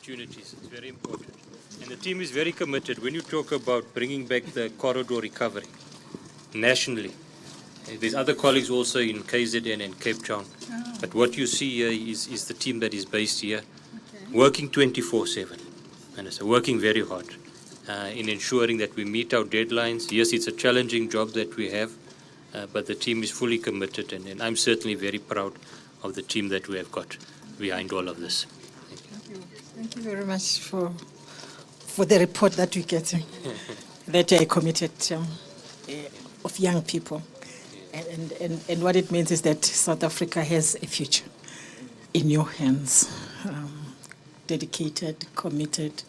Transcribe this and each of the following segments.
opportunities. It's very important. And the team is very committed. When you talk about bringing back the corridor recovery nationally, there's other colleagues also in KZN and Cape Town. Oh. But what you see here is the team that is based here, working 24/7. And so working very hard in ensuring that we meet our deadlines. Yes, it's a challenging job that we have, but the team is fully committed, and I'm certainly very proud of the team that we have got behind all of this. Thank you very much for the report that we're getting, that you are committed of young people. And what it means is that South Africa has a future in your hands. Dedicated, committed,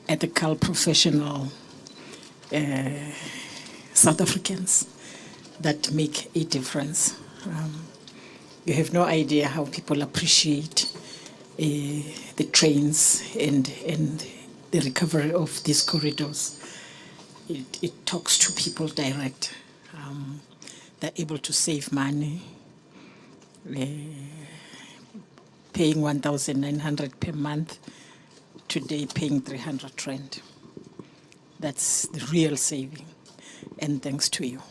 ethical, professional South Africans that make a difference. You have no idea how people appreciate the trains and the recovery of these corridors. It talks to people direct. They're able to save money, paying 1,900 per month, today paying 300 Rand. That's the real saving, and thanks to you.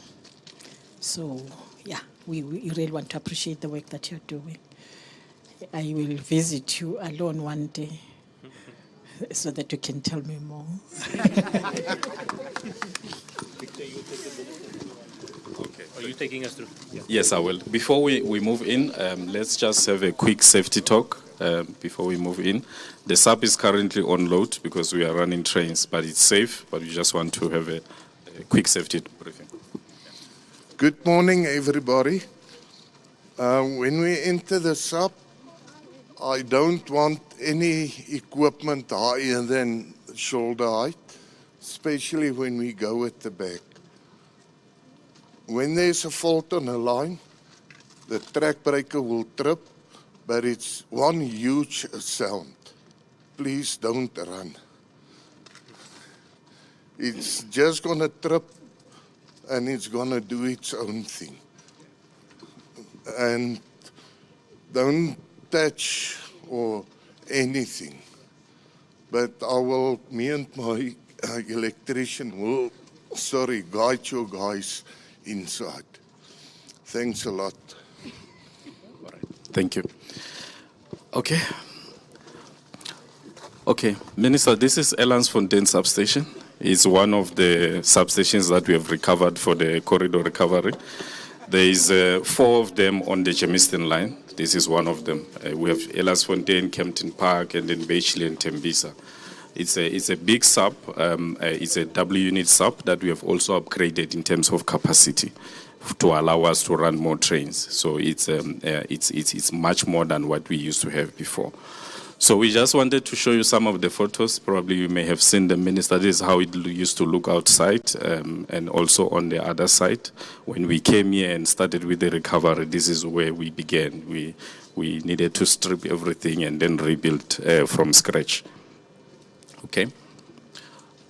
So, yeah, we really want to appreciate the work that you're doing. I will visit you alone one day so that you can tell me more. Okay. Are you taking us through? Yeah. Yes, I will. Before we move in, let's just have a quick safety talk before we move in. The sub is currently on load because we are running trains, but it's safe, but we just want to have a quick safety briefing. Good morning, everybody. When we enter the sub, I don't want any equipment higher than shoulder height, especially when we go at the back. When there's a fault on a line, the track breaker will trip, but it's one huge sound. Please don't run. It's just going to trip and it's going to do its own thing. And don't touch or anything. But me and my electrician will, guide you guys inside. Thanks a lot. All right. Thank you. Okay. Okay, Minister, this is Elandsfontein substation. It's one of the substations that we have recovered for the corridor recovery. There is 4 of them on the Germiston line. This is one of them. We have Elandsfontein, Kempton Park, and then Beachley and Tembisa. It's a big sub. It's a W-unit sub that we have also upgraded in terms of capacity to allow us to run more trains. So it's much more than what we used to have before. So we just wanted to show you some of the photos. Probably you may have seen the Minister. This is how it used to look outside, and also on the other side. When we came here and started with the recovery, this is where we began. We needed to strip everything and then rebuild from scratch. Okay.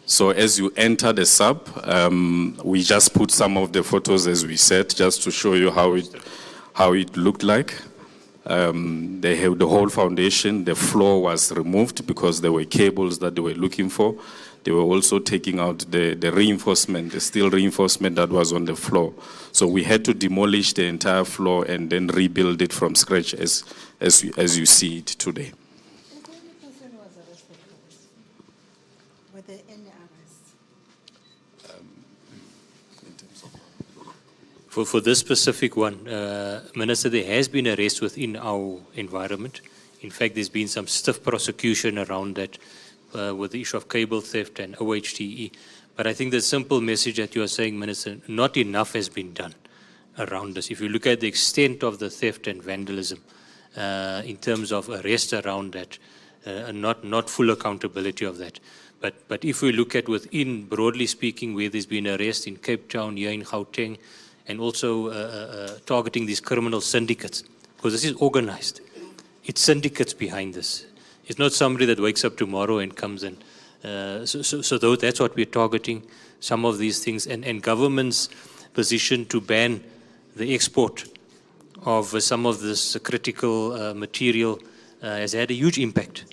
So as you enter the sub, we just put some of the photos, as we said, just to show you how it looked like. They have the whole foundation. The floor was removed because there were cables that they were looking for. They were also taking out the reinforcement, the steel reinforcement that was on the floor. So we had to demolish the entire floor and then rebuild it from scratch as you see it today. Were there any arrests? For this specific one, Minister, there has been arrest within our environment. In fact, there's been some stiff prosecution around that with the issue of cable theft and OHTE. But I think the simple message that you are saying, Minister, not enough has been done around this. If you look at the extent of the theft and vandalism in terms of arrest around that, not full accountability of that. But if we look at within, broadly speaking, where there's been arrest in Cape Town, here in Gauteng, and also targeting these criminal syndicates, because this is organized. It's syndicates behind this. It's not somebody that wakes up tomorrow and comes in. So that's what we're targeting, some of these things. And government's position to ban the export of some of this critical material has had a huge impact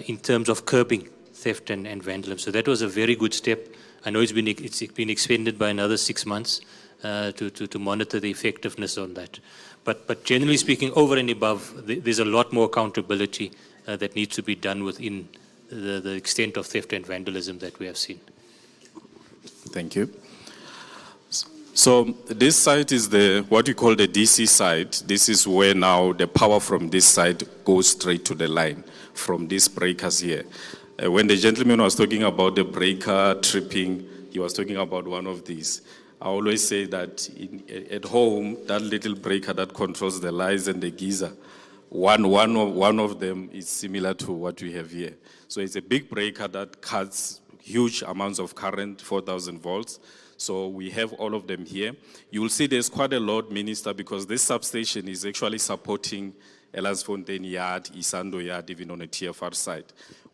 in terms of curbing theft and vandalism. So that was a very good step. I know it's been extended by another 6 months to monitor the effectiveness on that. But generally speaking, over and above, there's a lot more accountability that needs to be done within the extent of theft and vandalism that we have seen. Thank you. So this site is what we call the DC site. This is where now the power from this site goes straight to the line from these breakers here. When the gentleman was talking about the breaker tripping, he was talking about one of these. I always say that at home, that little breaker that controls the lights and the geyser, one of them is similar to what we have here. So it's a big breaker that cuts huge amounts of current, 4,000 volts. So we have all of them here. You will see there's quite a lot, Minister, because this substation is actually supporting Elandsfontein Yard, Isando Yard, even on a TFR side.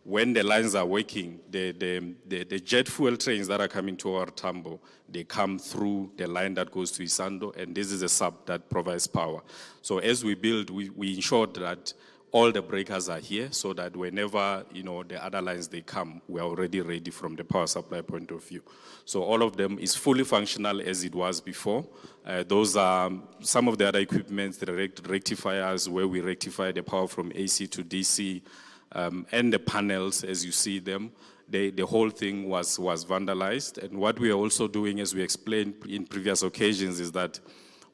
When the lines are working, the jet fuel trains that are coming to our Tambo, they come through the line that goes to Isando, and this is a sub that provides power. So as we build, we ensured that all the breakers are here so that whenever, the other lines they come, we're already ready from the power supply point of view. So all of them is fully functional as it was before. Those are some of the other equipments, the rectifiers where we rectify the power from AC to DC, and the panels as you see them. The whole thing was vandalized. And what we are also doing, as we explained in previous occasions, is that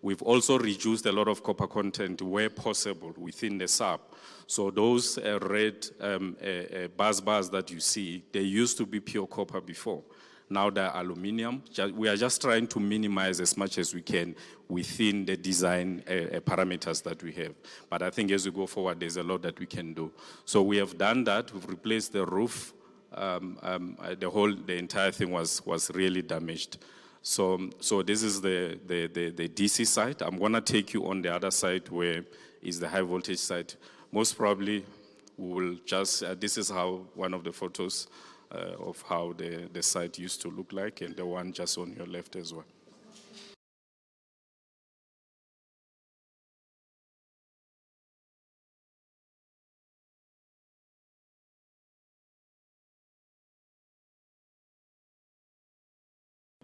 we've also reduced a lot of copper content where possible within the sub. So those red bus bars that you see, they used to be pure copper before. Now they're aluminum. We are just trying to minimize as much as we can within the design parameters that we have. But I think as we go forward, there's a lot that we can do. So we have done that. We've replaced the roof. The entire thing was really damaged. So this is the DC site. I'm going to take you on the other side where is the high voltage site. Most probably we will just, this is how one of the photos of how the site used to look like, and the one just on your left as well.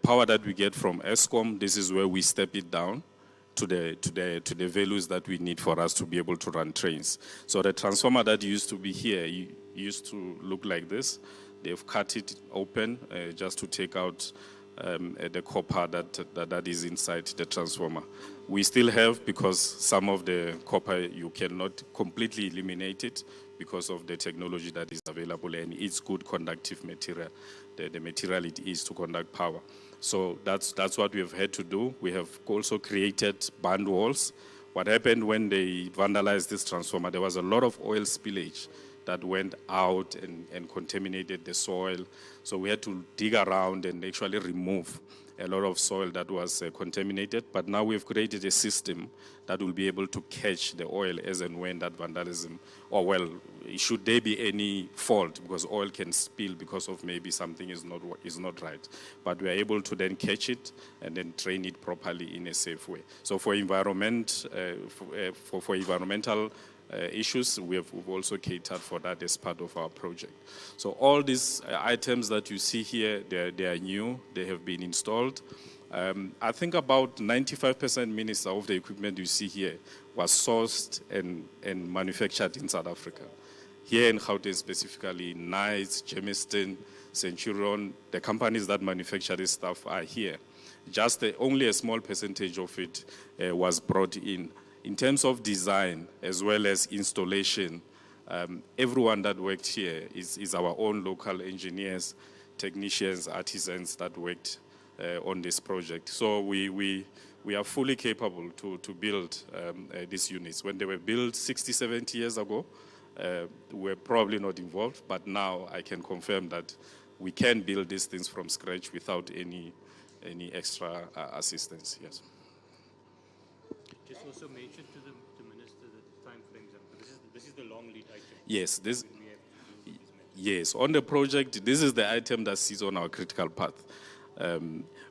Power that we get from Eskom, this is where we step it down to the values that we need for us to be able to run trains. So the transformer that used to be here used to look like this. They've cut it open just to take out the copper that is inside the transformer. We still have, because some of the copper you cannot completely eliminate it because of the technology that is available, and it's good conductive material. The material it is to conduct power. So that's what we have had to do. We have also created band walls. What happened when they vandalized this transformer, there was a lot of oil spillage that went out and contaminated the soil. So we had to dig around and actually remove a lot of soil that was contaminated. But now we've created a system that will be able to catch the oil as and when that vandalism, or well, should there be any fault, because oil can spill because of maybe something is not right. But we are able to then catch it and then train it properly in a safe way. So for environment, for environmental issues, we've also catered for that as part of our project. So all these items that you see here, they are new, they have been installed. I think about 95%, Minister, of the equipment you see here was sourced and manufactured in South Africa. Here in Gauteng specifically, Nice, Germiston, Centurion, the companies that manufacture this stuff are here. Just only a small percentage of it was brought in. In terms of design as well as installation, everyone that worked here is our own local engineers, technicians, artisans that worked on this project. So we are fully capable to build these units. When they were built 60, 70 years ago, we were probably not involved, but now I can confirm that we can build these things from scratch without any extra assistance. Yes. Just also mention to the Minister the time frames. This is the long lead item. Yes, yes. On the project, this is the item that sits on our critical path.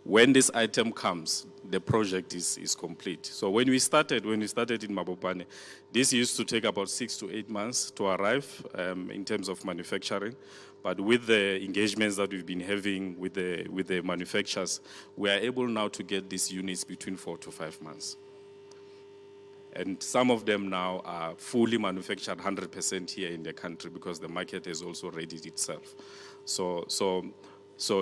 When this item comes, the project is complete. So when we started in Mabopane, this used to take about 6 to 8 months to arrive in terms of manufacturing. But with the engagements that we've been having with the manufacturers, we are able now to get these units between 4 to 5 months. And some of them now are fully manufactured 100% here in the country because the market has also readied itself. So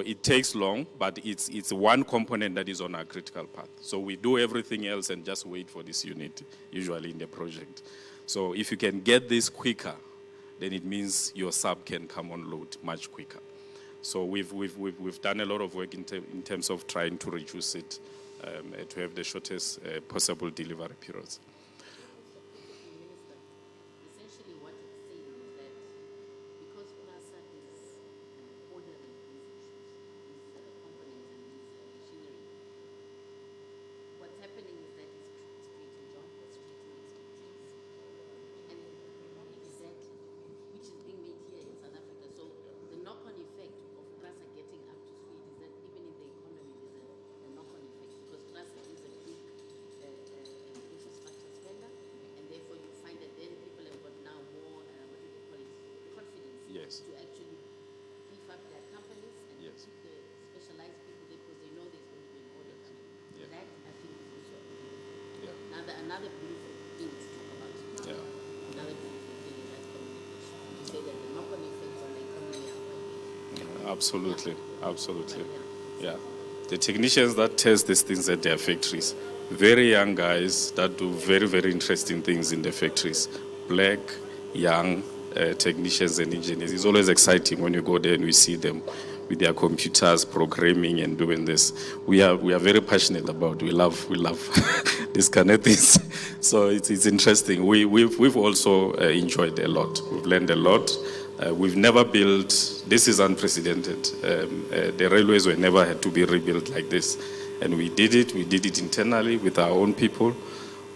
it takes long, but it's one component that is on our critical path. So we do everything else and just wait for this unit, usually in the project. So if you can get this quicker, then it means your sub can come on load much quicker. So we've done a lot of work in terms of trying to reduce it to have the shortest possible delivery periods. Essentially what it's saying is that because PRASA is ordering these components and this machinery, what's happening is that it's creating jobs, it's creating expertise, and exactly, which is being made here in South Africa. So the knock-on effect of PRASA getting up to speed is that even in the economy there's a knock-on effect because PRASA is a big infrastructure spender, and therefore you find that then people have got now more, what do they call it, confidence Yes. to actually beef up their companies and Yes. keep the specialized people there because they know there's going to be an order coming. Yeah. That I think is also Yeah. another beautiful thing to talk about. Yeah. Another beautiful thing is that communication. To say that the knock-on effects on the economy are quite big. Absolutely, absolutely. Yeah. The technicians that test these things at their factories, very young guys that do very, very interesting things in the factories. Black, young technicians and engineers. It's always exciting when you go there and we see them with their computers programming and doing this. We are very passionate about. We love this kind of things. So it's interesting. We've also enjoyed a lot. We've learned a lot. We've never built. This is unprecedented. The railways were never had to be rebuilt like this, and we did it. We did it internally with our own people.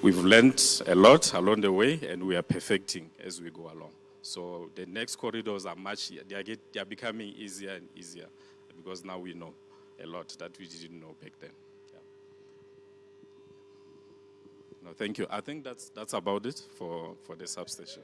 We've learned a lot along the way, and we are perfecting as we go along. So the next corridors are they are becoming easier and easier because now we know a lot that we didn't know back then. Yeah. No, thank you. I think that's about it for the substation.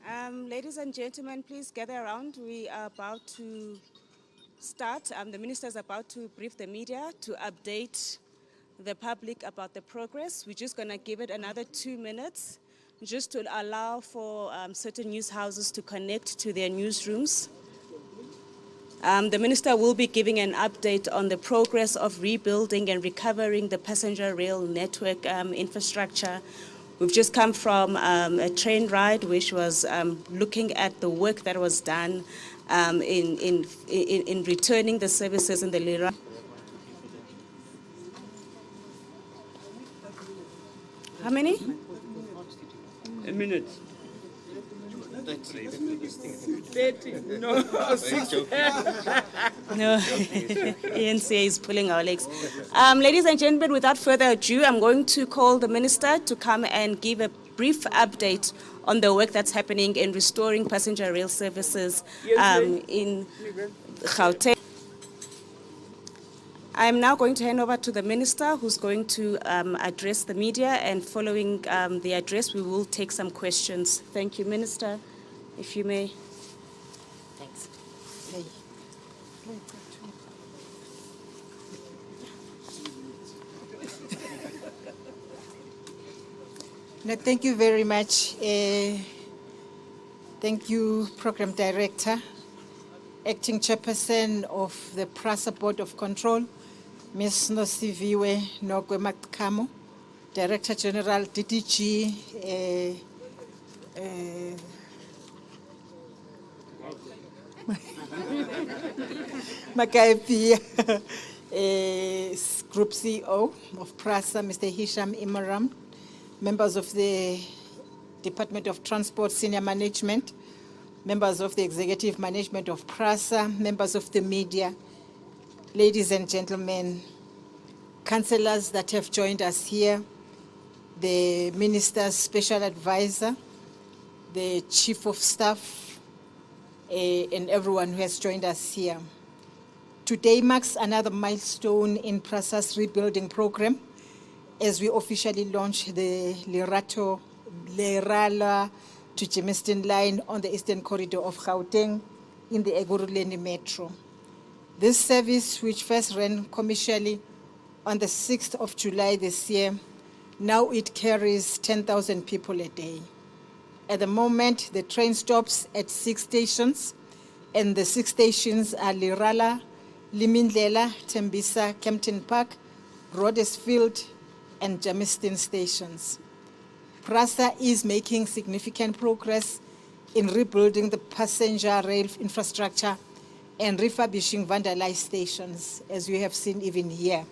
Ladies and gentlemen, please gather around. We are about to start. The minister is about to brief the media to update the public about the progress. We're just going to give it another 2 minutes just to allow for certain news houses to connect to their newsrooms. The minister will be giving an update on the progress of rebuilding and recovering the passenger rail network infrastructure. We've just come from a train ride which was looking at the work that was done in returning the services in the Leralla. How many? A minute. 30. No, 60. No, ENCA is pulling our legs. Ladies and gentlemen, without further ado, I'm going to call the minister to come and give a brief update on the work that's happening in restoring passenger rail services in Gauteng. I'm now going to hand over to the minister who's going to address the media, and following the address, we will take some questions. Thank you, Minister, if you may. Thanks. No, thank you very much. Thank you, Program Director, Acting Chairperson of the PRASA Board of Control, Ms. Sindisiwe Chikunga, Director General, DDG, Makaipi, Group CEO of PRASA, Mr. Hisham Imaram, members of the Department of Transport Senior Management, members of the Executive Management of PRASA, members of the media, ladies and gentlemen, councillors that have joined us here, the Minister's Special Advisor, the Chief of Staff, and everyone who has joined us here. Today marks another milestone in PRASA's rebuilding program as we officially launch the Leralla to Germiston line on the eastern corridor of Gauteng in the Ekurhuleni Metro. This service, which first ran commercially on the 6th of July this year, now it carries 10,000 people a day. At the moment, the train stops at 6 stations, and the 6 stations are Leralla, Limindlela, Tembisa, Kempton Park, Rhodes and Germiston stations. PRASA is making significant progress in rebuilding the passenger rail infrastructure and refurbishing vandalized stations, as we have seen even here.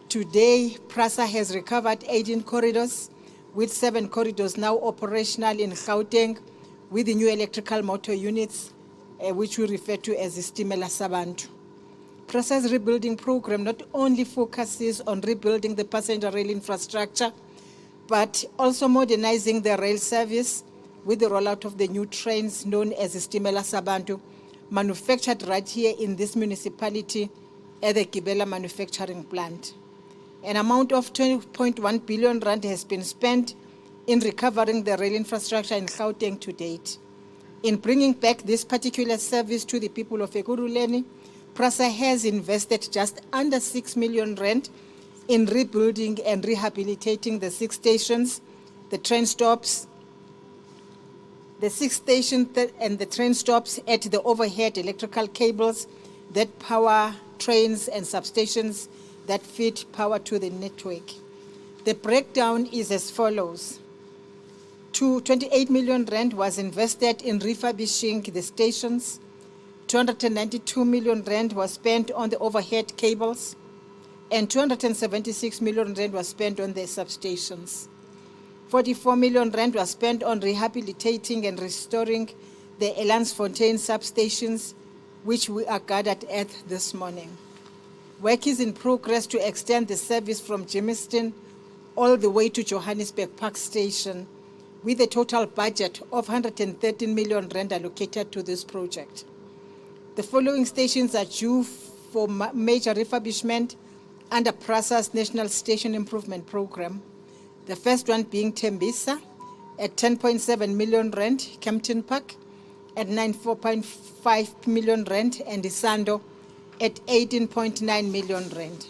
Today, PRASA has recovered 18 corridors, with 7 corridors now operational in Gauteng, with the new electrical motor units, which we refer to as the Stimela Sabantu. PRASA's rebuilding program not only focuses on rebuilding the passenger rail infrastructure, but also modernizing the rail service with the rollout of the new trains known as the Stimela Sabantu, manufactured right here in this municipality at the Gibela manufacturing plant. An amount of 20.1 billion rand has been spent in recovering the rail infrastructure in Gauteng to date. In bringing back this particular service to the people of Ekurhuleni, PRASA has invested just under 6 million rand in rebuilding and rehabilitating the 6 stations, the train stops, the 6 stations and the train stops at the overhead electrical cables that power trains and substations that feed power to the network. The breakdown is as follows. 28 million rand was invested in refurbishing the stations. 292 million rand was spent on the overhead cables, and 276 million rand was spent on the substations. 44 million rand was spent on rehabilitating and restoring the Elansfontein substations, which we are gathered at this morning. Work is in progress to extend the service from Germiston all the way to Johannesburg Park Station, with a total budget of 113 million rand allocated to this project. The following stations are due for major refurbishment under PRASA's National Station Improvement Program. The first one being Tembisa, at 10.7 million rand, Kempton Park at 94.5 million rand, and Isando at 18.9 million rand.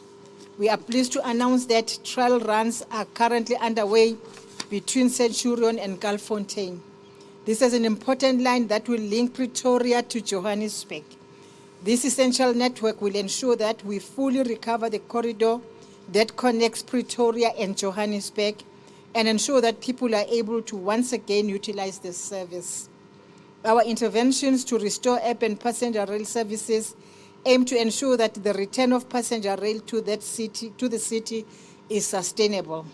We are pleased to announce that trial runs are currently underway between Centurion and Gulffontein. This is an important line that will link Pretoria to Johannesburg. This essential network will ensure that we fully recover the corridor that connects Pretoria and Johannesburg and ensure that people are able to once again utilize this service. Our interventions to restore urban passenger rail services aim to ensure that the return of passenger rail to the city is sustainable.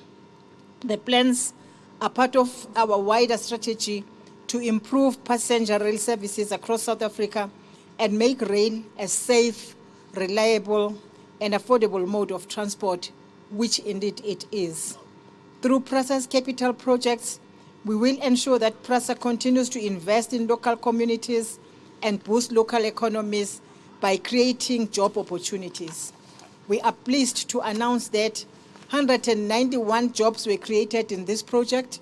The plans are part of our wider strategy to improve passenger rail services across South Africa and make rail a safe, reliable, and affordable mode of transport, which indeed it is. Through PRASA's capital projects, we will ensure that PRASA continues to invest in local communities and boost local economies by creating job opportunities. We are pleased to announce that 191 jobs were created in this project,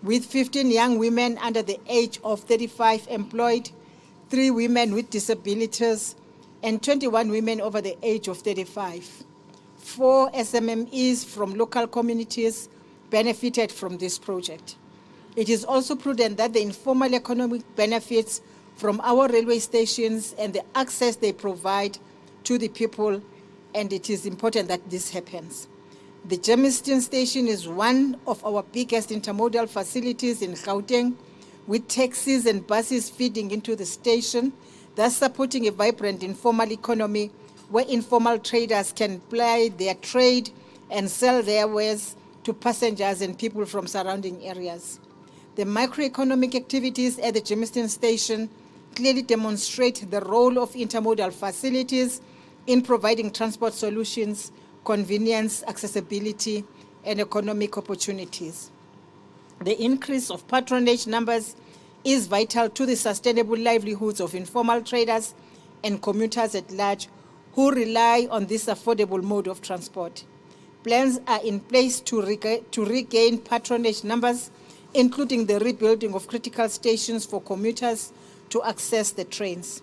with 15 young women under the age of 35 employed, 3 women with disabilities, and 21 women over the age of 35. 4 SMMEs from local communities benefited from this project. It is also prudent that the informal economic benefits from our railway stations and the access they provide to the people, and it is important that this happens. The Germiston station is one of our biggest intermodal facilities in Gauteng, with taxis and buses feeding into the station, thus supporting a vibrant informal economy where informal traders can ply their trade and sell their wares to passengers and people from surrounding areas. The microeconomic activities at the Germiston station clearly demonstrate the role of intermodal facilities in providing transport solutions, convenience, accessibility, and economic opportunities. The increase of patronage numbers is vital to the sustainable livelihoods of informal traders and commuters at large who rely on this affordable mode of transport. Plans are in place to regain patronage numbers, including the rebuilding of critical stations for commuters to access the trains.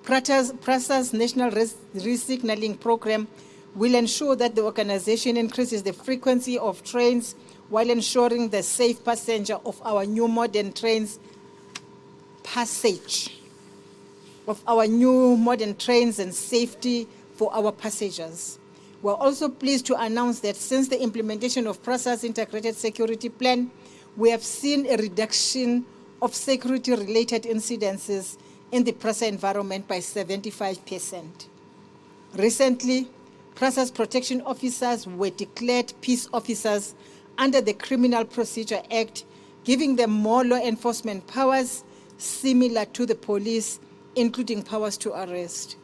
PRASA's National Resignaling Program will ensure that the organization increases the frequency of trains while ensuring the safe passenger of our new modern trains and safety for our passengers. We're also pleased to announce that since the implementation of PRASA's Integrated Security Plan, we have seen a reduction of security-related incidences in the PRASA environment by 75%. Recently, PRASA's protection officers were declared peace officers under the Criminal Procedure Act, giving them more law enforcement powers similar to the police, including powers to arrest.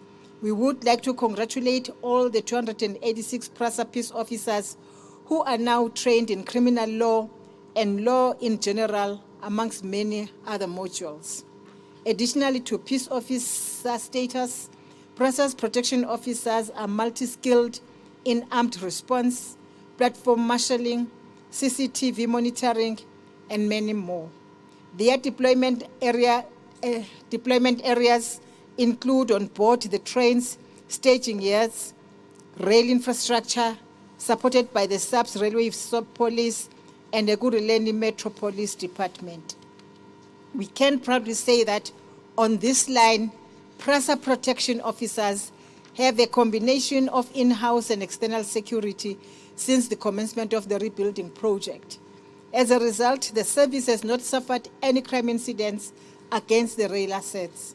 We would like to congratulate all the 286 PRASA peace officers who are now trained in criminal law and law in general, amongst many other modules. Additionally to peace officer status, PRASA's protection officers are multi-skilled in armed response, platform marshalling, CCTV monitoring, and many more. Their deployment areas include on board the trains, staging yards, rail infrastructure, supported by the SAPS Railway Police and the Ekurhuleni Metro Police Department. We can proudly say that on this line, PRASA protection officers have a combination of in-house and external security since the commencement of the rebuilding project. As a result, the service has not suffered any crime incidents against the rail assets.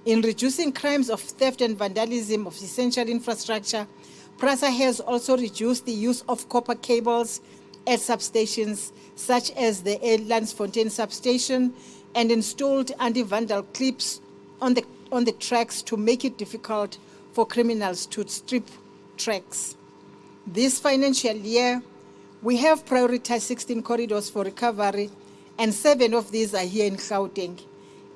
In reducing crimes of theft and vandalism of essential infrastructure, PRASA has also reduced the use of copper cables at substations such as the Lansfontein substation and installed anti-vandal clips on the tracks to make it difficult for criminals to strip tracks. This financial year, we have prioritized 16 corridors for recovery, and 7 of these are here in Gauteng.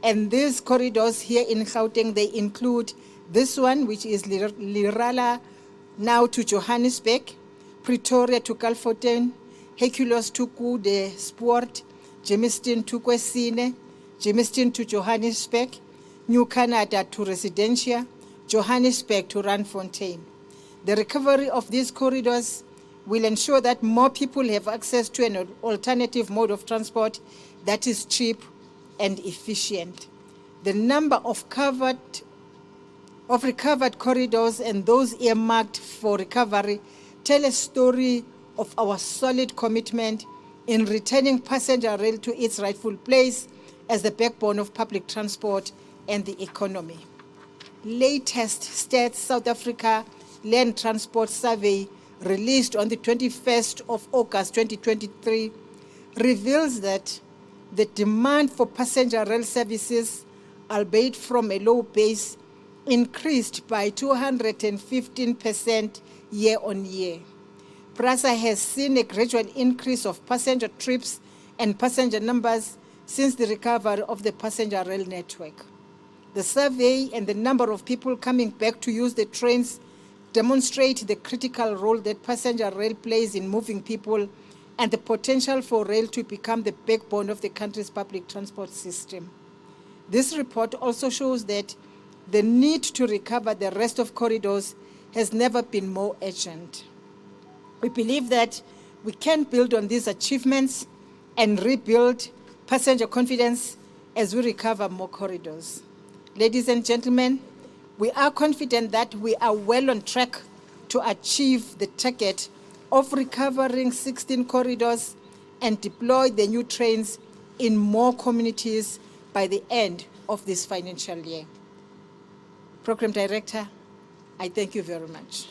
And these corridors here in Gauteng, they include this one, which is Leralla now to Johannesburg, Pretoria to Gulffontein, Hercules to Kude Sport, Germiston to Kwesine, Germiston to Johannesburg, New Canada to Residentia, Johannesburg to Randfontein. The recovery of these corridors will ensure that more people have access to an alternative mode of transport that is cheap and efficient. The number of recovered corridors and those earmarked for recovery tell a story of our solid commitment in returning passenger rail to its rightful place as the backbone of public transport and the economy. Latest Stats South Africa Land Transport Survey, released on the 21st of August 2023, reveals that the demand for passenger rail services, albeit from a low base, increased by 215% year on year. PRASA has seen a gradual increase of passenger trips and passenger numbers since the recovery of the passenger rail network. The survey and the number of people coming back to use the trains demonstrate the critical role that passenger rail plays in moving people and the potential for rail to become the backbone of the country's public transport system. This report also shows that the need to recover the rest of corridors has never been more urgent. We believe that we can build on these achievements and rebuild passenger confidence as we recover more corridors. Ladies and gentlemen, we are confident that we are well on track to achieve the target of recovering 16 corridors and deploy the new trains in more communities by the end of this financial year. Program Director, I thank you very much.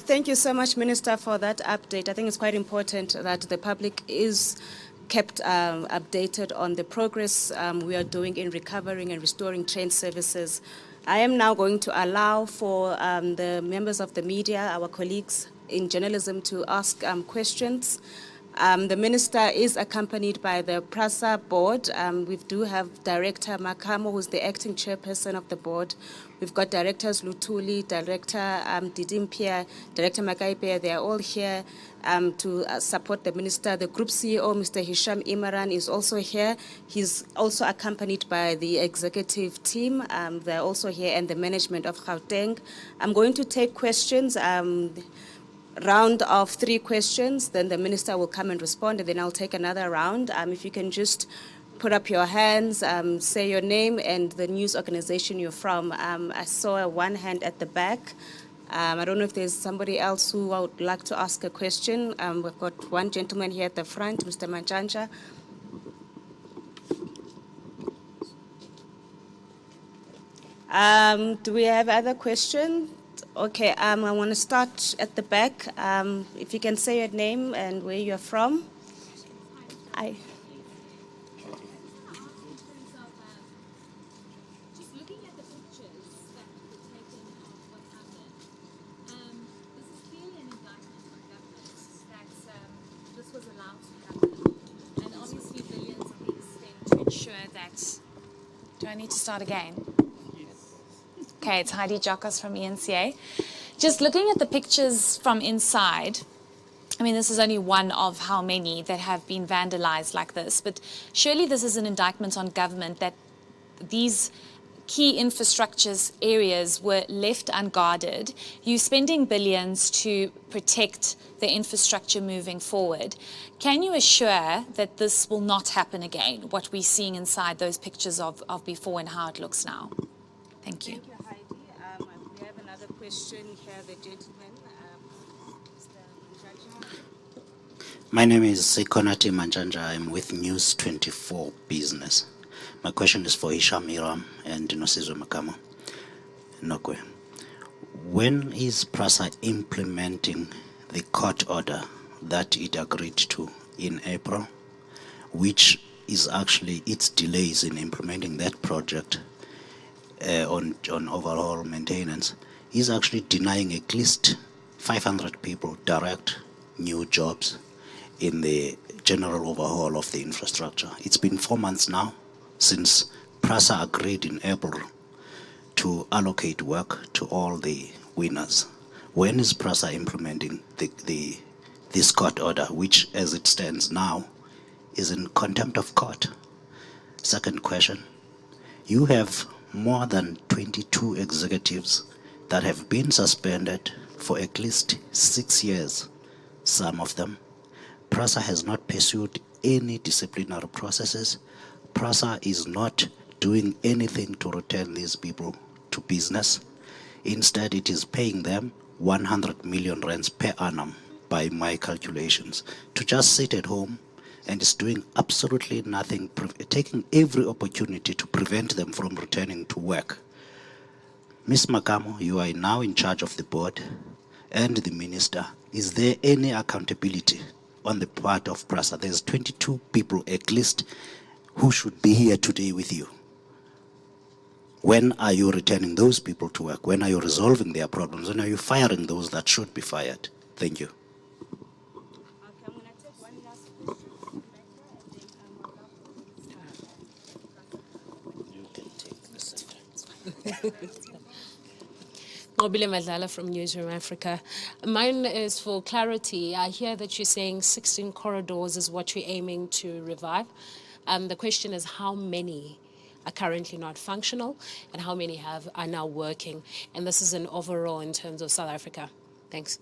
Thank you so much, Minister, for that update. I think it's quite important that the public is kept updated on the progress we are doing in recovering and restoring train services. I am now going to allow for the members of the media, our colleagues in journalism, to ask questions. The Minister is accompanied by the PRASA board. We do have Director Makamo, who's the acting chairperson of the board. We've got Directors Lutuli, Director Didimpia, Director Makaipe. They are all here to support the Minister. The Group CEO, Mr. Hisham Imran, is also here. He's also accompanied by the executive team. They're also here, and the management of Gauteng. I'm going to take questions. Round of 3 questions, then the Minister will come and respond, and then I'll take another round. If you can just put up your hands, say your name and the news organization you're from. I saw one hand at the back. I don't know if there's somebody else who would like to ask a question. We've got one gentleman here at the front, Mr. Manjanja. Do we have other questions? Okay, I want to start at the back. If you can say your name and where you're from. Just looking at the pictures that were taken of what happened, this is clearly an indictment on government that this was allowed to happen, and obviously billions are being spent to ensure that. Do I need to start again? Okay, it's Heidi Jockas from ENCA. Just looking at the pictures from inside, I mean, this is only one of how many that have been vandalized like this, but surely this is an indictment on government that these key infrastructures areas were left unguarded. You're spending billions to protect the infrastructure moving forward. Can you assure that this will not happen again, what we're seeing inside those pictures of before and how it looks now? Thank you. Thank you, Heidi. We have another question here, the gentleman, Mr. Manjanja. My name is Sekonati Manjanja. I'm with News 24 Business. My question is for Hisham Iram and Dinosizwe Makamo. Nokwe. When is PRASA implementing the court order that it agreed to in April, which is actually its delays in implementing that project on overall maintenance, is actually denying at least 500 people direct new jobs in the general overhaul of the infrastructure. It's been 4 months now since PRASA agreed in April to allocate work to all the winners. When is PRASA implementing this court order, which as it stands now is in contempt of court? Second question, you have more than 22 executives that have been suspended for at least 6 years, some of them. PRASA has not pursued any disciplinary processes. PRASA is not doing anything to return these people to business. Instead, it is paying them 100 million rands per annum, by my calculations, to just sit at home and is doing absolutely nothing, taking every opportunity to prevent them from returning to work. Ms. Makamo, you are now in charge of the board and the minister. Is there any accountability on the part of PRASA? There's 22 people at least who should be here today with you. When are you returning those people to work? When are you resolving their problems? When are you firing those that should be fired? Thank you. Okay, I'm going to take one last question. You can take this. Mobile Madlala from Newsroom Africa. Mine is for clarity. I hear that you're saying 16 corridors is what you're aiming to revive. The question is how many are currently not functional and how many are now working? And this is an overall in terms of South Africa. Thanks.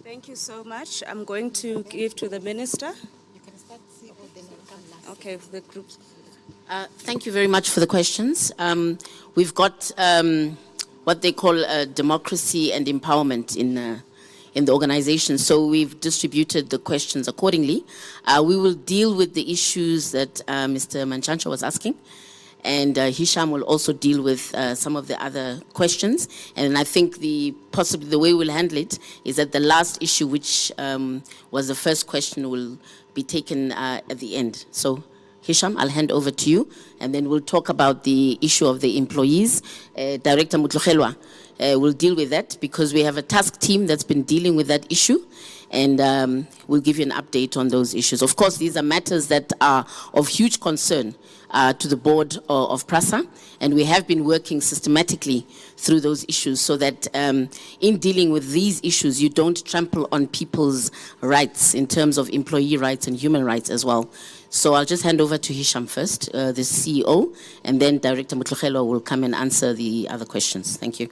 Thank you so much. I'm going to give to the minister. You can start CEO, then I'll come last. Okay, the groups. Thank you very much for the questions. We've got what they call democracy and empowerment in the organization. So we've distributed the questions accordingly. We will deal with the issues that Mr. Manchansha was asking, and Hisham will also deal with some of the other questions. And I think possibly the way we'll handle it is that the last issue, which was the first question, will be taken at the end. So Hisham, I'll hand over to you, and then we'll talk about the issue of the employees. Director Mutluhelwa will deal with that because we have a task team that's been dealing with that issue, and we'll give you an update on those issues. Of course, these are matters that are of huge concern to the board of PRASA, and we have been working systematically through those issues so that in dealing with these issues, you don't trample on people's rights in terms of employee rights and human rights as well. So I'll just hand over to Hisham first, the CEO, and then Director Mutluhelwa will come and answer the other questions. Thank you.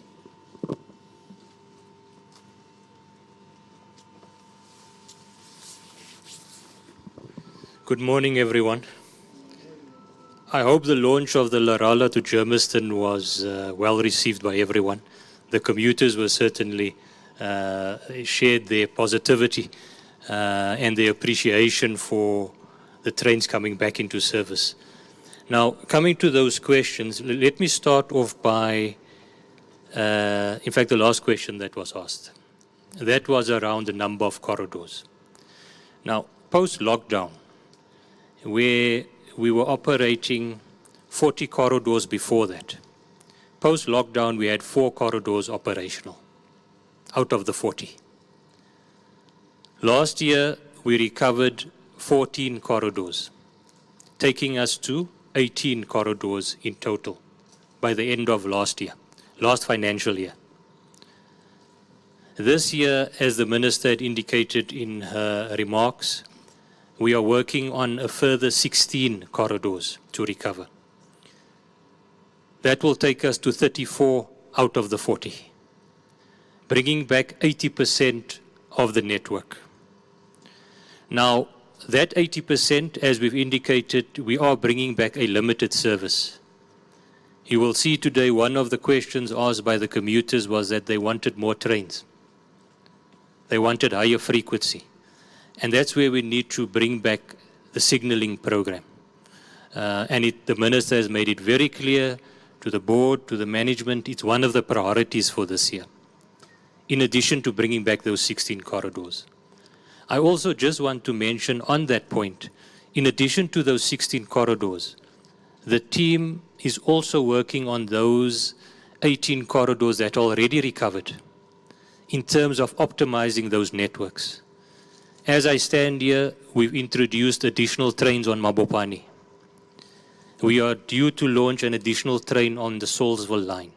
Good morning, everyone. I hope the launch of the Leralla to Germiston was well received by everyone. The commuters were certainly shared their positivity and their appreciation for the trains coming back into service. Now, coming to those questions, let me start off by, in fact, the last question that was asked. That was around the number of corridors. Now, post-lockdown, where we were operating 40 corridors before that. Post-lockdown, we had 4 corridors operational out of the 40. Last year, we recovered 14 corridors, taking us to 18 corridors in total by the end of last financial year. This year, as the Minister had indicated in her remarks, we are working on a further 16 corridors to recover. That will take us to 34 out of the 40, bringing back 80% of the network. Now, that 80%, as we've indicated, we are bringing back a limited service. You will see today one of the questions asked by the commuters was that they wanted more trains. They wanted higher frequency. And that's where we need to bring back the signaling program. The Minister has made it very clear to the board, to the management, it's one of the priorities for this year, in addition to bringing back those 16 corridors. I also just want to mention on that point, in addition to those 16 corridors, the team is also working on those 18 corridors that are already recovered in terms of optimizing those networks. As I stand here, we've introduced additional trains on Mabopane. We are due to launch an additional train on the Saulsville line.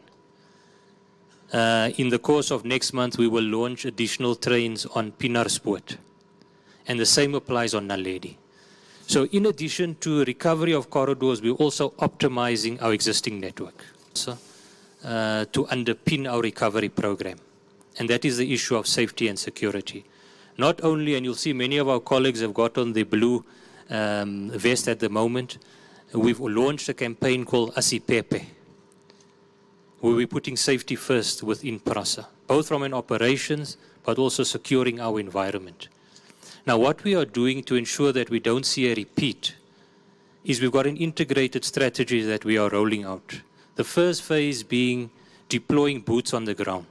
In the course of next month, we will launch additional trains on Pienaarsport. And the same applies on Naledi. So in addition to recovery of corridors, we're also optimizing our existing network to underpin our recovery program. And that is the issue of safety and security. Not only, and you'll see many of our colleagues have got on the blue vest at the moment, we've launched a campaign called Asipepe, where we're putting safety first within PRASA, both from an operations, but also securing our environment. Now, what we are doing to ensure that we don't see a repeat is we've got an integrated strategy that we are rolling out. The first phase being deploying boots on the ground.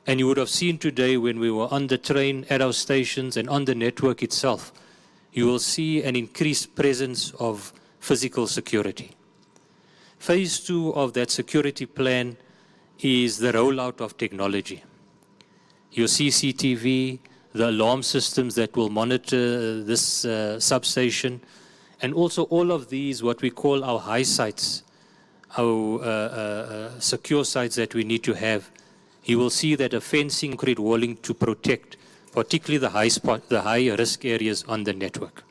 And you would have seen today when we were on the train, at our stations, and on the network itself, you will see an increased presence of physical security. Phase 2 of that security plan is the rollout of technology. Your CCTV, the alarm systems that will monitor this substation, and also all of these, what we call our high sites, our secure sites that we need to have. You will see that a fencing, concrete walling to protect, particularly the high risk areas on the network.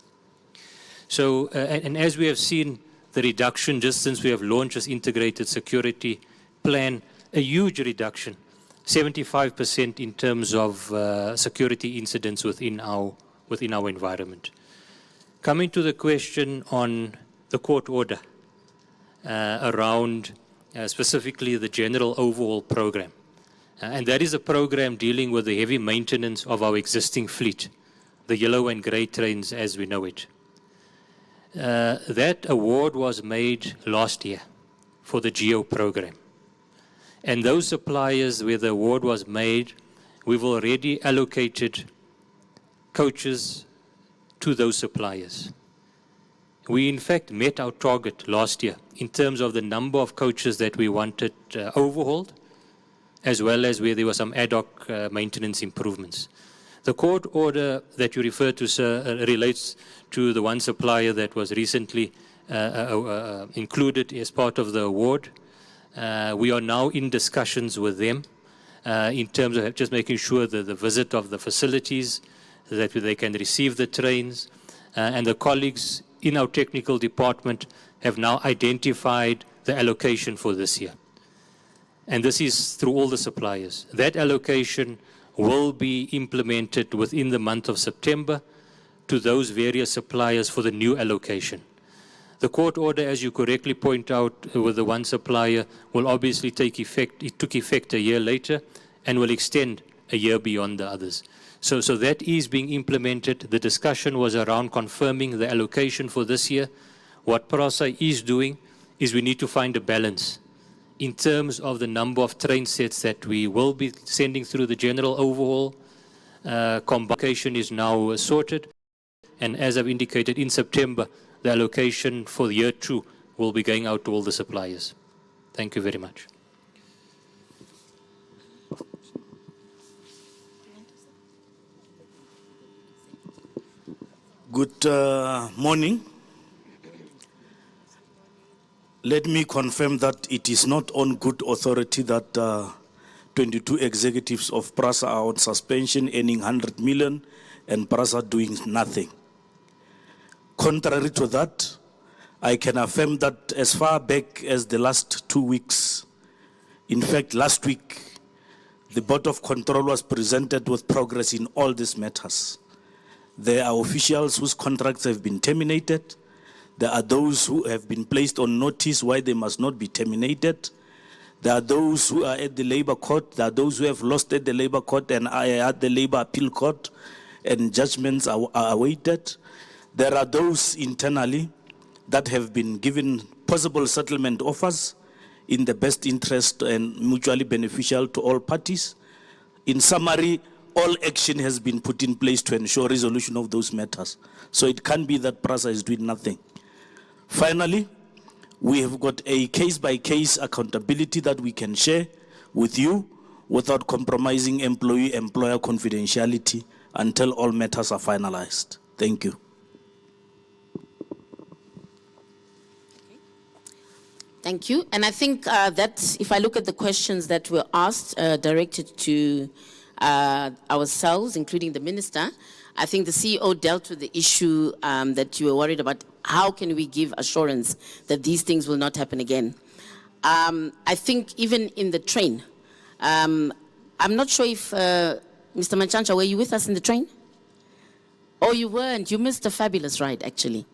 So, and as we have seen, the reduction just since we have launched this integrated security plan, a huge reduction, 75% in terms of security incidents within our environment. Coming to the question on the court order around specifically the general overhaul program. And that is a program dealing with the heavy maintenance of our existing fleet, the yellow and grey trains as we know it. That award was made last year for the GEO program. And those suppliers where the award was made, we've already allocated coaches to those suppliers. We in fact met our target last year in terms of the number of coaches that we wanted overhauled, as well as where there were some ad hoc maintenance improvements. The court order that you refer to, sir, relates to the one supplier that was recently included as part of the award. We are now in discussions with them in terms of just making sure that the visit of the facilities, that they can receive the trains, and the colleagues in our technical department have now identified the allocation for this year. And this is through all the suppliers. That allocation will be implemented within the month of September to those various suppliers for the new allocation. The court order, as you correctly point out, with the one supplier will obviously take effect. It took effect a year later and will extend a year beyond the others. So that is being implemented. The discussion was around confirming the allocation for this year. What PRASA is doing is we need to find a balance in terms of the number of train sets that we will be sending through the general overhaul. Convocation is now sorted. And as I've indicated, in September, the allocation for year 2 will be going out to all the suppliers. Thank you very much. Good morning. Let me confirm that it is not on good authority that 22 executives of PRASA are on suspension, earning 100 million, and PRASA doing nothing. Contrary to that, I can affirm that as far back as the last 2 weeks, in fact, last week, the Board of Control was presented with progress in all these matters. There are officials whose contracts have been terminated. There are those who have been placed on notice why they must not be terminated. There are those who are at the labor court. There are those who have lost at the labor court and are at the labor appeal court, and judgments are awaited. There are those internally that have been given possible settlement offers in the best interest and mutually beneficial to all parties. In summary, all action has been put in place to ensure resolution of those matters. So it can't be that PRASA is doing nothing. Finally, we have got a case-by-case accountability that we can share with you without compromising employee-employer confidentiality until all matters are finalized. Thank you. Thank you. And I think that if I look at the questions that were asked, directed to ourselves, including the minister, I think the CEO dealt with the issue that you were worried about. How can we give assurance that these things will not happen again? I think even in the train, I'm not sure if, Mr. Manchanja, were you with us in the train? Oh, you weren't. You missed a fabulous ride, actually.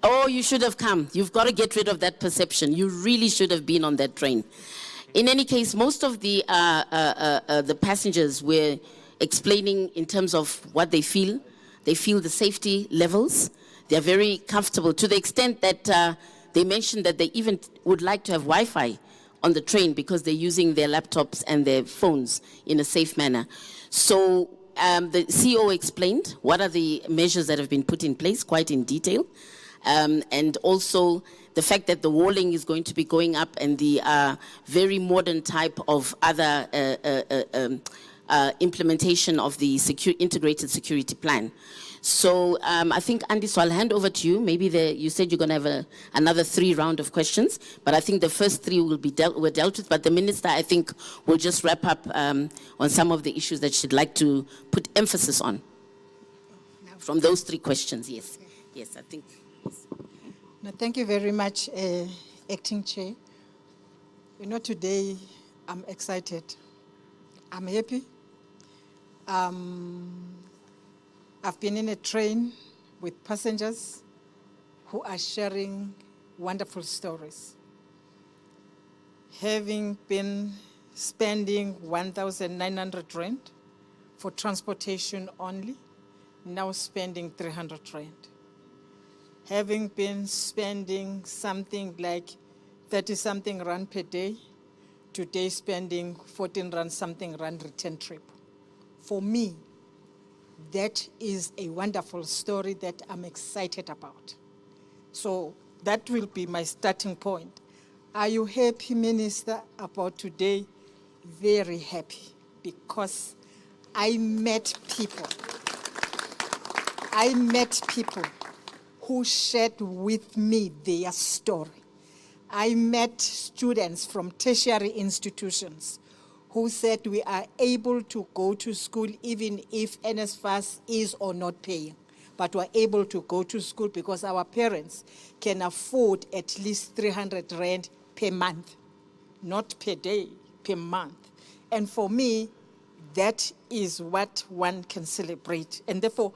Oh, you should have come. You've got to get rid of that perception. You really should have been on that train. In any case, most of the passengers were explaining in terms of what they feel. They feel the safety levels. They're very comfortable to the extent that they mentioned that they even would like to have Wi-Fi on the train because they're using their laptops and their phones in a safe manner. So the CEO explained what are the measures that have been put in place quite in detail. And also the fact that the walling is going to be going up and the very modern type of other implementation of the integrated security plan. So I think, Andy, so I'll hand over to you. Maybe you said you're going to have another 3 rounds of questions, but I think the first 3 were dealt with. But the minister, I think, will just wrap up on some of the issues that she'd like to put emphasis on from those 3 questions. Yes, yes, I think. Yes. No, thank you very much, Acting Chair. You know, today I'm excited. I'm happy. I've been in a train with passengers who are sharing wonderful stories. Having been spending 1,900 rand for transportation only, now spending 300 rand. Having been spending something like 30-something rand per day, today spending 14 rand something rand return trip. For me, that is a wonderful story that I'm excited about. So that will be my starting point. Are you happy, Minister, about today? Very happy, because I met people who shared with me their story. I met students from tertiary institutions who said we are able to go to school even if NSFAS is or not paying, but we're able to go to school because our parents can afford at least 300 rand per month, not per day, per month. And for me, that is what one can celebrate. And therefore,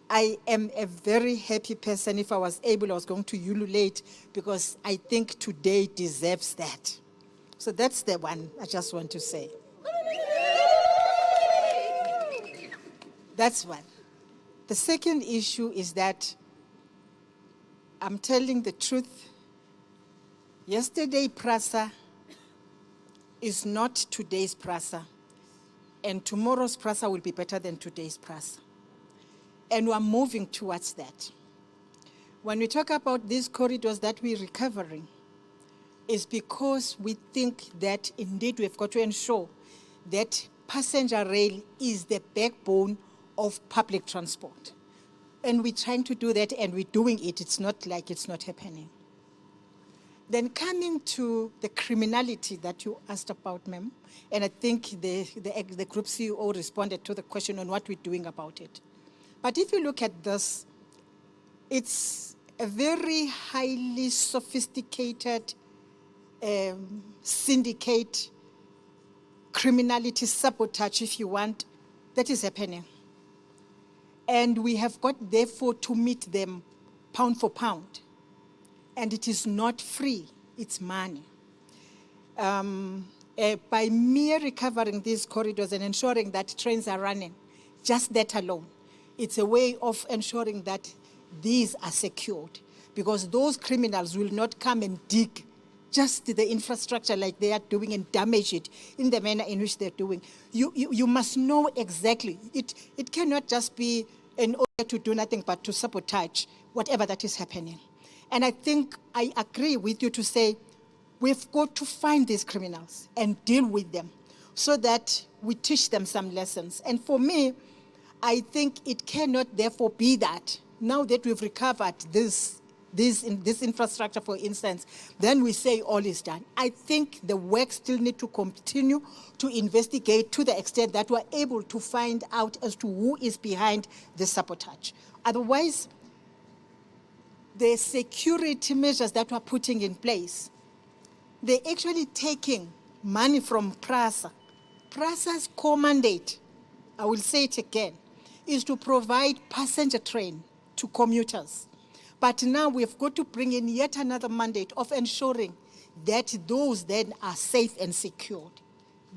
I am a very happy person. If I was able, I was going to ululate, because I think today deserves that. So that's the one I just want to say. That's one. The second issue is that I'm telling the truth. Yesterday PRASA is not today's PRASA, and tomorrow's PRASA will be better than today's PRASA. And we're moving towards that. When we talk about these corridors that we're recovering, is because we think that indeed we've got to ensure that passenger rail is the backbone of public transport. And we're trying to do that, and we're doing it. It's not like it's not happening. Then coming to the criminality that you asked about, ma'am, and I think the group CEO responded to the question on what we're doing about it. But if you look at this, it's a very highly sophisticated syndicate, criminality, sabotage, if you want, that is happening. And we have got, therefore, to meet them pound for pound. And it is not free, it's money. By mere recovering these corridors and ensuring that trains are running, just that alone, it's a way of ensuring that these are secured, because those criminals will not come and dig just the infrastructure like they are doing and damage it in the manner in which they're doing. You must know exactly. It cannot just be an order to do nothing but to sabotage whatever that is happening. And I think I agree with you to say we've got to find these criminals and deal with them so that we teach them some lessons. And for me, I think it cannot therefore be that now that we've recovered these this infrastructure, for instance, then we say all is done. I think the work still need to continue to investigate to the extent that we're able to find out as to who is behind the sabotage. Otherwise, the security measures that we're putting in place, they're actually taking money from PRASA. PRASA's core mandate, I will say it again, is to provide passenger train to commuters. But now we've got to bring in yet another mandate of ensuring that those then are safe and secured.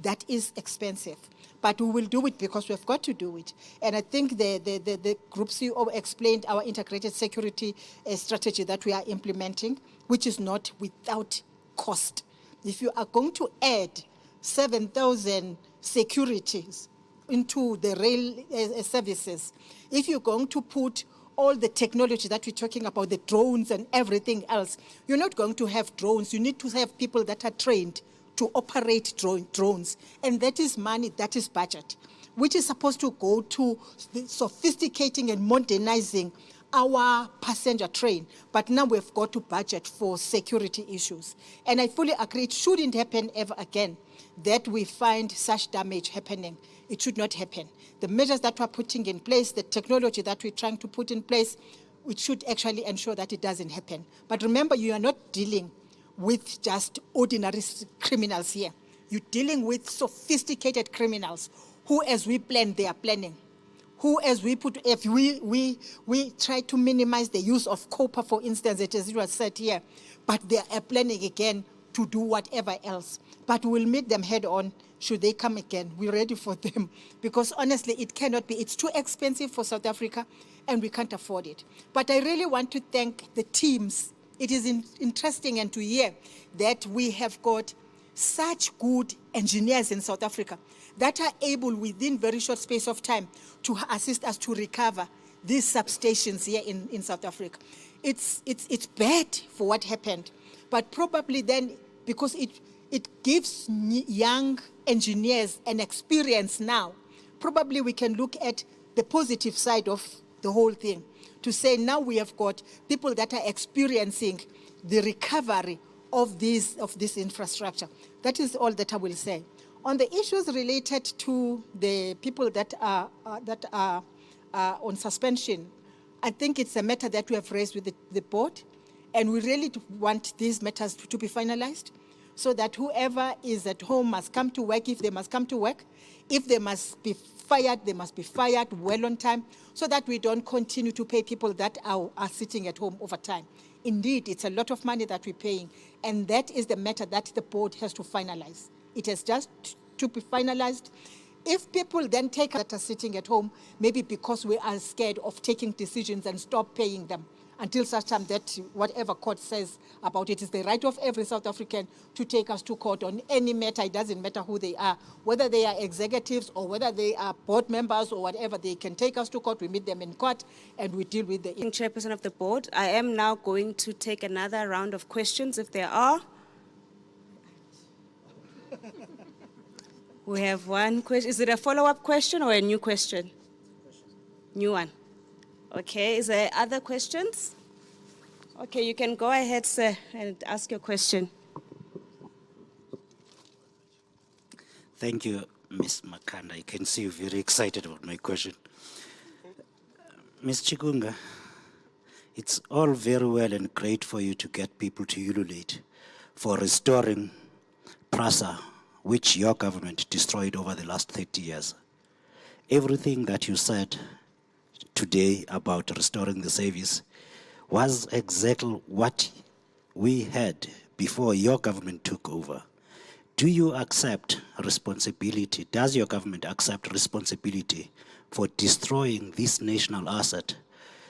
That is expensive, but we will do it because we've got to do it. And I think the Group CEO explained our integrated security strategy that we are implementing, which is not without cost. If you are going to add 7,000 securities into the rail services, if you're going to put all the technology that we're talking about, the drones and everything else, you're not going to have drones. You need to have people that are trained to operate drones. And that is money, that is budget, which is supposed to go to sophisticating and modernizing our passenger train. But now we've got to budget for security issues. And I fully agree, it shouldn't happen ever again that we find such damage happening. It should not happen. The measures that we're putting in place, the technology that we're trying to put in place, we should actually ensure that it doesn't happen. But remember, you are not dealing with just ordinary criminals here. You're dealing with sophisticated criminals who, as we plan, they are planning. Who, as we put, if we try to minimize the use of copper, for instance, as it was said here, but they are planning again to do whatever else. But we'll meet them head on should they come again. We're ready for them. Because honestly, it cannot be. It's too expensive for South Africa, and we can't afford it. But I really want to thank the teams. It is interesting and to hear that we have got such good engineers in South Africa that are able, within very short space of time, to assist us to recover these substations here in South Africa. It's bad for what happened, but probably then, because it gives young engineers an experience now, probably we can look at the positive side of the whole thing, to say now we have got people that are experiencing the recovery of this infrastructure. That is all that I will say. On the issues related to the people that are on suspension, I think it's a matter that we have raised with the board, and we really want these matters to be finalized, so that whoever is at home must come to work if they must come to work. If they must be fired, they must be fired well on time, so that we don't continue to pay people that are sitting at home over time. Indeed, it's a lot of money that we're paying, and that is the matter that the board has to finalize. It has just to be finalized. If people then take that are sitting at home, maybe because we are scared of taking decisions and stop paying them until such time that whatever court says about it is the right of every South African to take us to court on any matter. It doesn't matter who they are, whether they are executives or whether they are board members or whatever, they can take us to court. We meet them in court and we deal with the... Chairperson of the board, I am now going to take another round of questions if there are. We have one question. Is it a follow-up question or a new question? New one. Okay, is there other questions? Okay, you can go ahead, sir, and ask your question. Thank you, Ms. Makanda. I can see you're very excited about my question. Ms. Chikunga, it's all very well and great for you to get people to ululate for restoring PRASA, which your government destroyed over the last 30 years. Everything that you said today about restoring the service was exactly what we had before your government took over. Do you accept responsibility? Does your government accept responsibility for destroying this national asset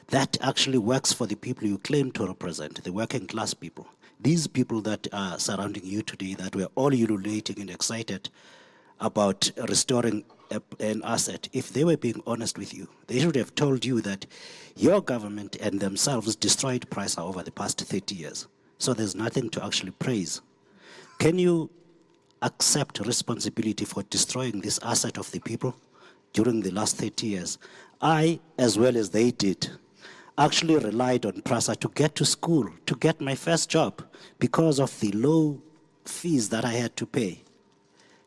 that actually works for the people you claim to represent, the working class people? These people that are surrounding you today, that were all ululating and excited about restoring an asset, if they were being honest with you, they should have told you that your government and themselves destroyed PRASA over the past 30 years. So there's nothing to actually praise. Can you accept responsibility for destroying this asset of the people during the last 30 years? I, as well as they did, actually relied on PRASA to get to school, to get my first job, because of the low fees that I had to pay.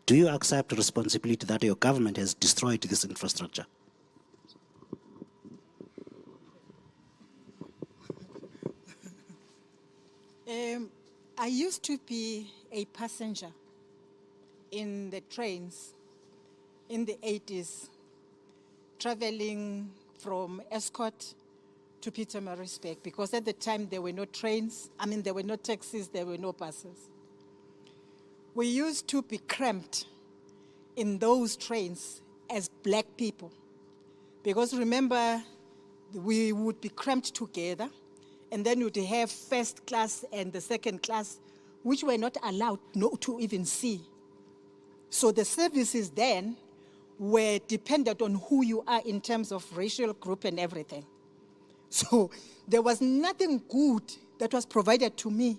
Do you accept responsibility that your government has destroyed this infrastructure? I used to be a passenger in the trains in the 80s, traveling from Escort to Pietermaritzburg, because at the time there were no trains, there were no taxis, there were no buses. We used to be cramped in those trains as black people, because remember, we would be cramped together, and then you'd have first class and the second class, which were not allowed to even see. So the services then were dependent on who you are in terms of racial group and everything. So there was nothing good that was provided to me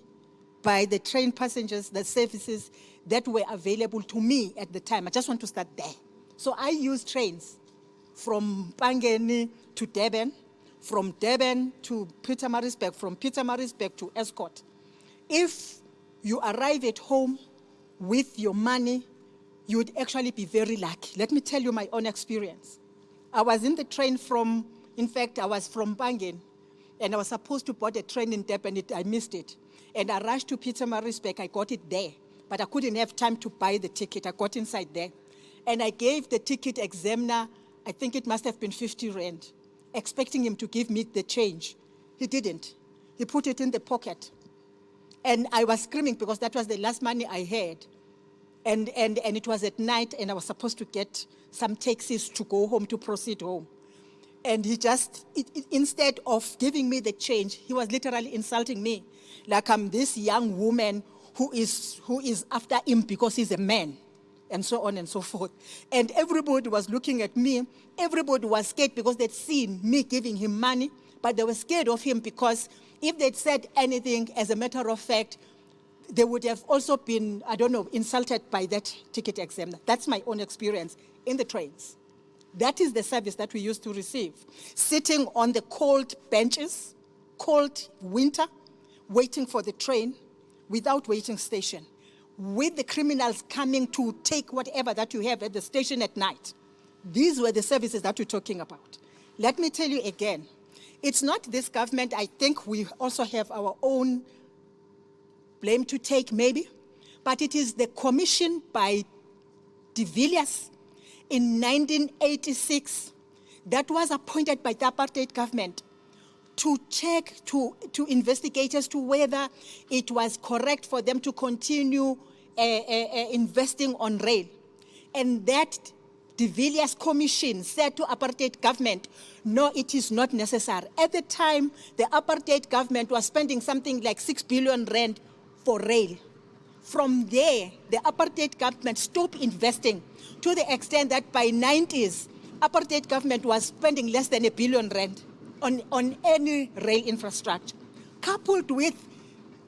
by the train passengers, the services that were available to me at the time. I just want to start there. So I used trains from Pangeni to Durban, from Durban to Pietermaritzburg, from Pietermaritzburg to Escort. If you arrive at home with your money, you would actually be very lucky. Let me tell you my own experience. I was in the train I was from Pangeni, and I was supposed to board a train in Durban, I missed it. And I rushed to Pietermaritzburg, I got it there, but I couldn't have time to buy the ticket. I got inside there. And I gave the ticket examiner, I think it must have been 50 Rand, expecting him to give me the change. He didn't. He put it in the pocket. And I was screaming because that was the last money I had. And it was at night, and I was supposed to get some taxis to go home, to proceed home. And he just, instead of giving me the change, he was literally insulting me. Like I'm this young woman who is after him because he's a man, and so on and so forth. And everybody was looking at me. Everybody was scared because they'd seen me giving him money, but they were scared of him because if they'd said anything, as a matter of fact, they would have also been, insulted by that ticket examiner. That's my own experience in the trains. That is the service that we used to receive. Sitting on the cold benches, cold winter, waiting for the train without waiting station, with the criminals coming to take whatever that you have at the station at night. These were the services that we're talking about. Let me tell you again, it's not this government. I think we also have our own blame to take, maybe, but it is the commission by de Villiers in 1986 that was appointed by the apartheid government to check, to investigate as to whether it was correct for them to continue investing on rail. And that de Villiers commission said to apartheid government, no, it is not necessary. At the time, the apartheid government was spending something like 6 billion rand for rail. From there, the apartheid government stopped investing to the extent that by 90s, apartheid government was spending less than 1 billion rand on any rail infrastructure. Coupled with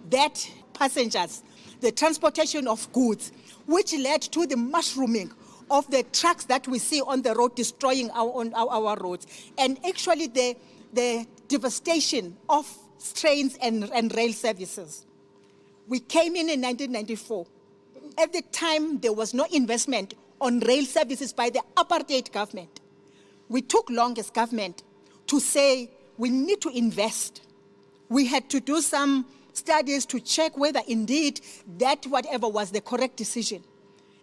that passengers, the transportation of goods, which led to the mushrooming of the trucks that we see on the road destroying our roads. And actually the devastation of trains and rail services. We came in 1994. At the time, there was no investment on rail services by the apartheid government. We took long as government to say we need to invest. We had to do some studies to check whether indeed that whatever was the correct decision.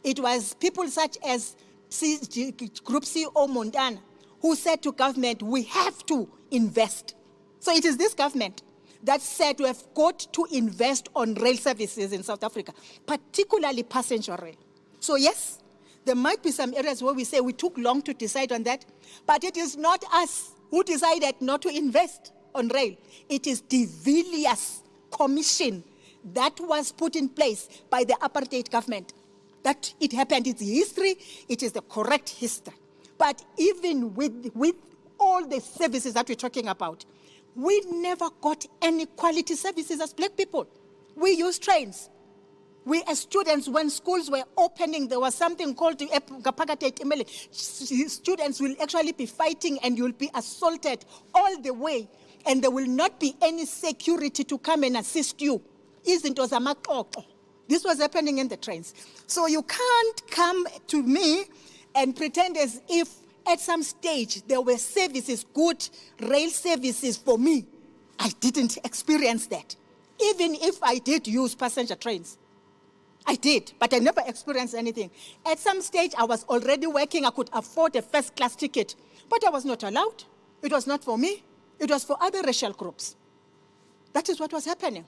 It was people such as Group CEO Montana who said to government, we have to invest. So it is this government that said we have got to invest on rail services in South Africa, particularly passenger rail. So yes, there might be some areas where we say we took long to decide on that, but it is not us who decided not to invest on rail. It is de Villiers commission that was put in place by the apartheid government. That it happened, it's history, it is the correct history. But even with all the services that we're talking about, we never got any quality services as black people. We use trains. We as students, when schools were opening, there was something called the students will actually be fighting and you'll be assaulted all the way and there will not be any security to come and assist you. Izinto zamaxoxo. This was happening in the trains. So you can't come to me and pretend as if at some stage there were services, good rail services for me. I didn't experience that. Even if I did use passenger trains. I did, but I never experienced anything. At some stage, I was already working. I could afford a first-class ticket, but I was not allowed. It was not for me. It was for other racial groups. That is what was happening.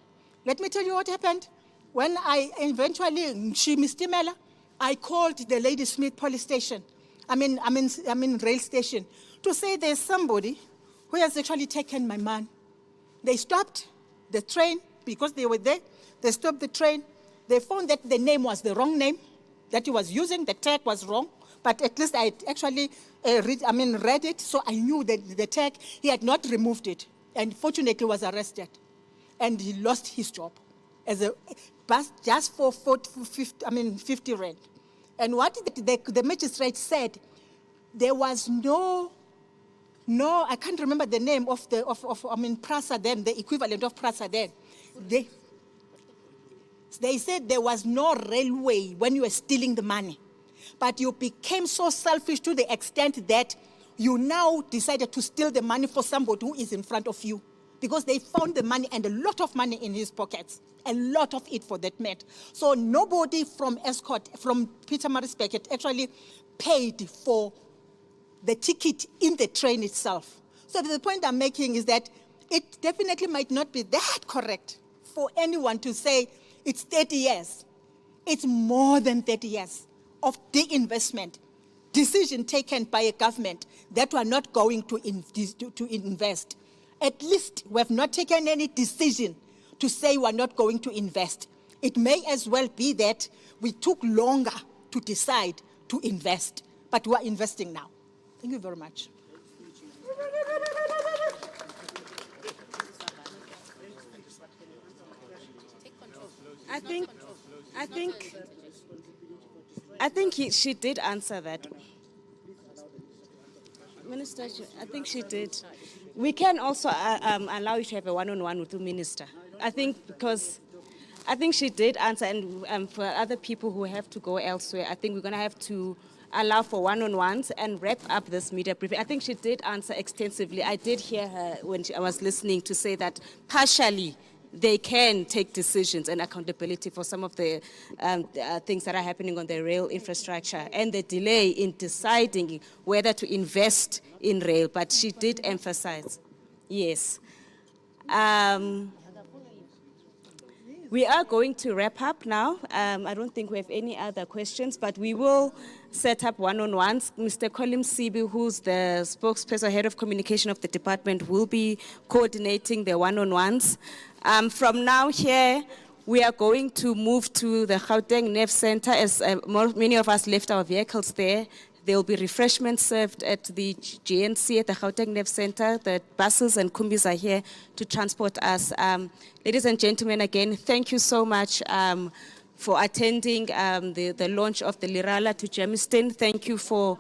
Let me tell you what happened. When I eventually, Mistimela, I called the Ladysmith police station, I mean rail station, to say there's somebody who has actually taken my man. They stopped the train because they were there. They stopped the train. They found that the name was the wrong name that he was using. The tag was wrong, but at least I actually read it, so I knew that the tag, he had not removed it, and fortunately was arrested, and he lost his job as a bus just for 50 rand. And what the magistrate said, there was no, I can't remember the name of PRASA then, the equivalent of PRASA then. They said there was no railway when you were stealing the money. But you became so selfish to the extent that you now decided to steal the money for somebody who is in front of you. Because they found the money and a lot of money in his pockets. A lot of it for that matter. So nobody from Escort, from Peter Marisbeck, actually paid for the ticket in the train itself. So the point I'm making is that it definitely might not be that correct for anyone to say it's 30 years. It's more than 30 years of de-investment, decision taken by a government that we are not going to invest. At least we have not taken any decision to say we are not going to invest. It may as well be that we took longer to decide to invest, but we are investing now. Thank you very much. I think she did answer that. Minister, I think she did. We can also allow you to have a one-on-one with the minister. I think she did answer, and for other people who have to go elsewhere, I think we're going to have to allow for one-on-ones and wrap up this media briefing. I think she did answer extensively. I did hear her when I was listening to say that partially they can take decisions and accountability for some of the things that are happening on the rail infrastructure and the delay in deciding whether to invest in rail. But she did emphasize, yes. We are going to wrap up now. I don't think we have any other questions, but we will set up one-on-ones. Mr. Colin Sibi, who's the spokesperson, head of communication of the department, will be coordinating the one-on-ones. From now here, we are going to move to the Gauteng Nerve Center as many of us left our vehicles there. There will be refreshments served at the GNC at the Gauteng Nerve Center. The buses and kumbis are here to transport us. Ladies and gentlemen, again, thank you so much for attending the launch of the Leralla to Germiston. Thank you for